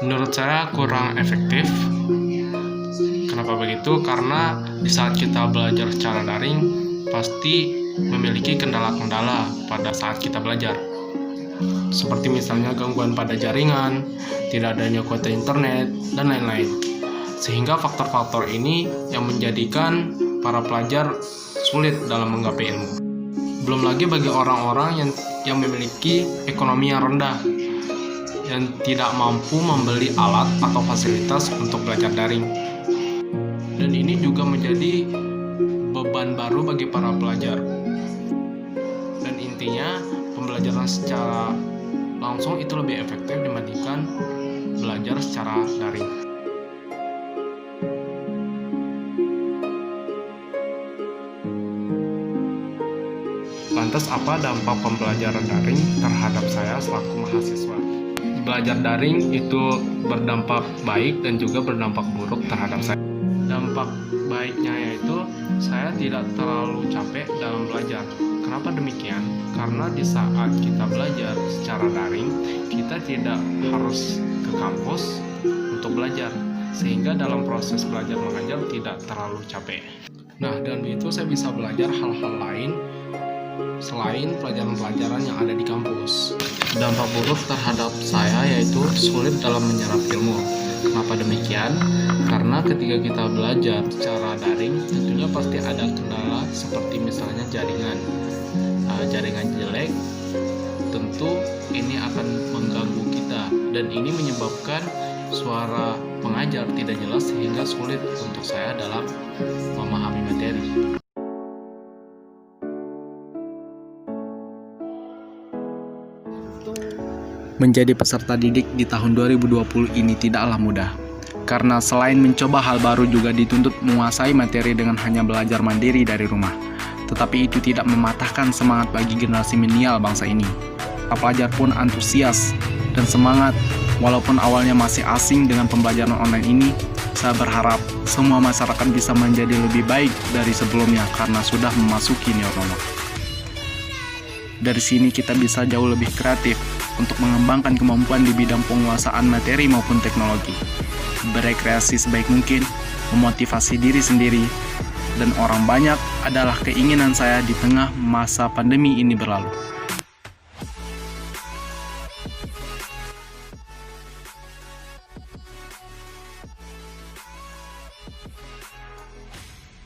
Menurut saya kurang efektif. Kenapa begitu? Karena di saat kita belajar secara daring pasti memiliki kendala-kendala pada saat kita belajar. Seperti misalnya gangguan pada jaringan, tidak adanya kuota internet, dan lain-lain. Sehingga faktor-faktor ini yang menjadikan para pelajar sulit dalam menggapai ilmu. Belum lagi bagi orang-orang yang memiliki ekonomi yang rendah, yang tidak mampu membeli alat atau fasilitas untuk belajar daring. Dan ini juga menjadi beban baru bagi para pelajar. Dan intinya, pembelajaran secara langsung itu lebih efektif dibandingkan belajar secara daring. Lantas apa dampak pembelajaran daring terhadap saya selaku mahasiswa? Belajar daring itu berdampak baik dan juga berdampak buruk terhadap saya. Dampak baiknya yaitu saya tidak terlalu capek dalam belajar. Kenapa demikian? Karena di saat kita belajar secara daring, kita tidak harus ke kampus untuk belajar, sehingga dalam proses belajar mengajar tidak terlalu capek. Nah, dan itu saya bisa belajar hal-hal lain selain pelajaran-pelajaran yang ada di kampus. Dampak buruk terhadap saya yaitu sulit dalam menyerap ilmu. Kenapa demikian? Karena ketika kita belajar secara daring, tentunya pasti ada kendala seperti misalnya jaringan. Jaringan jelek, tentu ini akan mengganggu kita dan ini menyebabkan suara pengajar tidak jelas sehingga sulit untuk saya dalam memahami materi. Menjadi peserta didik di tahun 2020 ini tidaklah mudah. Karena selain mencoba hal baru juga dituntut menguasai materi dengan hanya belajar mandiri dari rumah. Tetapi itu tidak mematahkan semangat bagi generasi milenial bangsa ini. Para pelajar pun antusias dan semangat walaupun awalnya masih asing dengan pembelajaran online ini. Saya berharap semua masyarakat bisa menjadi lebih baik dari sebelumnya karena sudah memasuki new normal. Dari sini kita bisa jauh lebih kreatif untuk mengembangkan kemampuan di bidang penguasaan materi maupun teknologi, berekreasi sebaik mungkin, memotivasi diri sendiri, dan orang banyak adalah keinginan saya di tengah masa pandemi ini berlalu.